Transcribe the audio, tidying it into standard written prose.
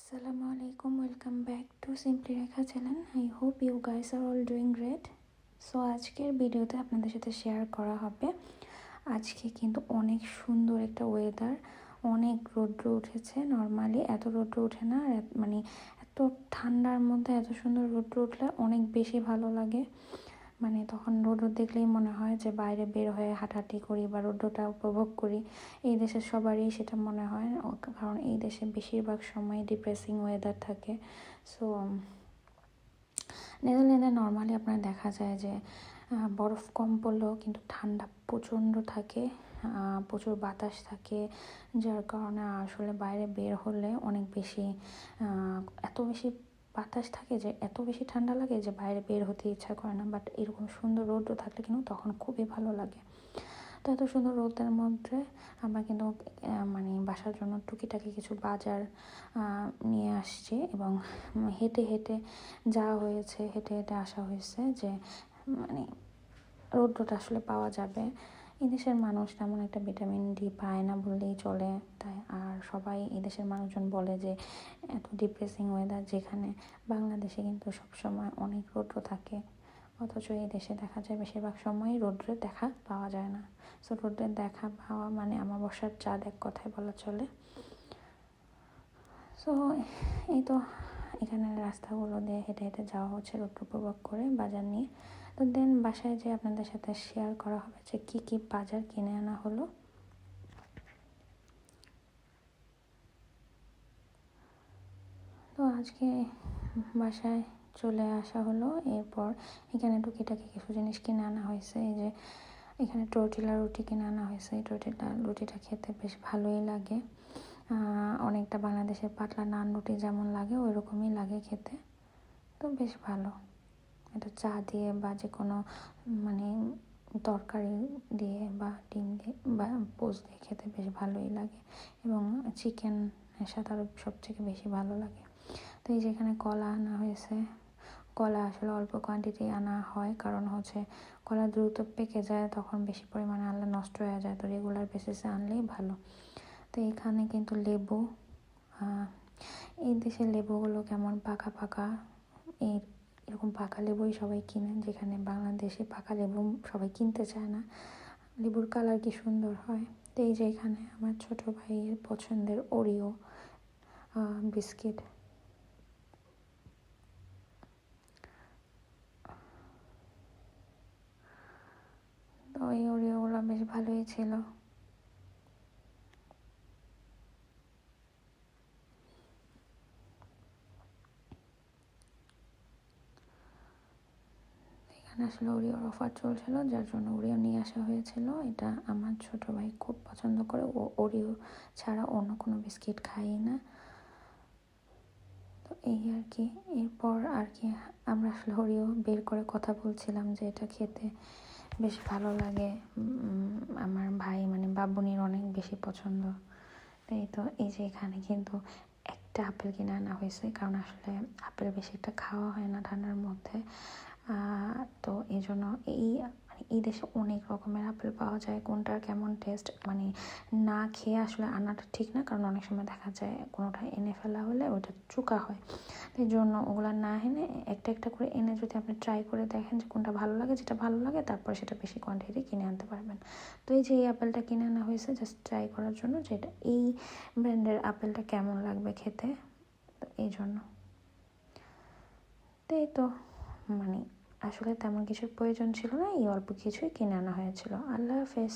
Assalamualaikum, welcome back to Simply Rekha channel. I hope you guys are all doing great. So আজকের ভিডিওতে আপনাদের সাথে share করা হবে আজকে কিন্তু অনেক সুন্দর একটা ওয়েদার, অনেক রৌদ্র উঠেছে। নর্মালি এত রৌদ্র ওঠে না, মানে এত ঠান্ডার মধ্যে এত সুন্দর রৌদ্র উঠলে অনেক বেশি ভালো লাগে। মানে তখন রৌদ্র দেখলেই মনে হয় যে বাইরে বের হয়ে হাঁটাহাঁটি করি বা রৌদ্রটা উপভোগ করি। এই দেশের সবারই সেটা মনে হয়, কারণ এই দেশে বেশিরভাগ সময় ডিপ্রেসিং ওয়েদার থাকে। সো নেদারল্যান্ডে নর্মালি আপনার দেখা যায় যে বরফ কম পড়লেও কিন্তু ঠান্ডা প্রচণ্ড থাকে, প্রচুর বাতাস থাকে, যার কারণে আসলে বাইরে বের হলে অনেক বেশি এত বেশি বাতাস থাকে যে এত বেশি ঠান্ডা লাগে যে বাইরে বের হতে ইচ্ছা করে না। বাট এরকম সুন্দর রৌদ্র থাকলে কিন্তু তখন খুবই ভালো লাগে। তো এত সুন্দর রোদের মধ্যে আমরা কিন্তু মানে বাসার জন্য টুকিটাকি কিছু বাজার নিয়ে আসছি এবং হেঁটে হেঁটে যাওয়া হয়েছে, হেঁটে হেঁটে আসা হয়েছে যে মানে রৌদ্রটা আসলে পাওয়া যাবে। এদেশের মানুষ তেমন একটা ভিটামিন ডি পায় না বললেই চলে, তাই আর সবাই এদেশের মানুষজন বলে যে এত ডিপ্রেসিং ওয়েদার, যেখানে বাংলাদেশে কিন্তু সবসময় অনেক রৌদ্র থাকে, অথচ এই দেশে দেখা যায় বেশিরভাগ সময়ই রৌদ্রের দেখা পাওয়া যায় না। সো রৌদ্রের দেখা পাওয়া মানে আমাবস্যার চাঁদ এক কথায় বলা চলে। সো এই তো এখানে রাস্তাগুলো দিয়ে হেঁটে হেঁটে যাওয়া হচ্ছে রৌদ্র উপভোগ করে বাজার নিয়ে। তো দেন বাসায় যে আপনাদের সাথে শেয়ার করা হবে যে কী কী বাজার কিনে আনা হলো। তো আজকে বাসায় চলে আসা হলো, এরপর এখানে টুকিটাকি কিছু জিনিস কিনে আনা হয়েছে। এই যে এখানে টর্টিলা রুটি কিনে আনা হয়েছে। এই টর্টিলা রুটিটা খেতে বেশ ভালোই লাগে, অনেকটা বাংলাদেশের পাতলা নান রুটি যেমন লাগে ওই রকমই লাগে খেতে। তো বেশ ভালো, এটা চা দিয়ে বা যে কোনো মানে তরকারি দিয়ে বা ডিম দিয়ে বা পোস্ট দিয়ে খেতে বেশ ভালোই লাগে, এবং চিকেনের সাথে আরও সবথেকে বেশি ভালো লাগে। তো এই যেখানে কলা আনা হয়েছে, কলা আসলে অল্প কোয়ান্টিটি আনা হয়, কারণ হচ্ছে কলা দ্রুত পেকে যায়, তখন বেশি পরিমাণে আনলে নষ্ট হয়ে যায়। তো রেগুলার বেসিসে আনলেই ভালো। তো এখানে কিন্তু লেবু, এই দেশের লেবুগুলো কেমন পাকা পাকা, এরকম পাকা লেবুই সবাই কিনে, যেখানে বাংলাদেশে পাকা লেবু সবাই কিনতে চায় না। লেবুর কালার কি সুন্দর হয়। তো এই যে এখানে আমার ছোট ভাইয়ের পছন্দের ওরিও বিস্কিট, তো এই ওরিওগুলো বেশ ভালোই ছিল। এখানে আসলে ওরিওর অফার চলছিল, যার জন্য ওরিও নিয়ে আসা হয়েছিল। এটা আমার ছোট ভাই খুব পছন্দ করে, ও ওরিও ছাড়া অন্য কোনো বিস্কিট খাই না। তো এই আর কি, এরপর আর কি আমরা আসলে ওরিও বের করে কথা বলছিলাম যে এটা খেতে বেশ ভালো লাগে, আমার ভাই মানে বাবুনির অনেক বেশি পছন্দ। তো এই তো এই যে এখানে কিন্তু একটা আপেল কিনে আনা হয়েছে, কারণ আসলে আপেল বেশি একটা খাওয়া হয় না ঠান্ডার মধ্যে। তো এই জন্য এই দেশে অনেক রকমের আপেল পাওয়া যায়, কোনটার কেমন টেস্ট মানে না খেয়ে আসলে আনাটা ঠিক না, কারণ অনেক সময় দেখা যায় কোনোটা এনে ফেলা হলে ওটা চুকা হয়। তো এই জন্য ওগুলো না এনে একটা একটা করে এনে যদি আপনি ট্রাই করে দেখেন যে কোনটা ভালো লাগে, যেটা ভালো লাগে তারপরে সেটা বেশি কোয়ান্টিটি কিনে আনতে পারবেন। তো এই যে এই আপেলটা কিনে আনা হয়েছে জাস্ট ট্রাই করার জন্য, যে এটা এই ব্র্যান্ডের আপেলটা কেমন লাগবে খেতে, তো এই জন্য। তো এই তো মানে আসলে তেমন কিছুর প্রয়োজন ছিল না, এই অল্প কিছুই কিনে আনা হয়েছিল। আল্লাহ হাফেজ।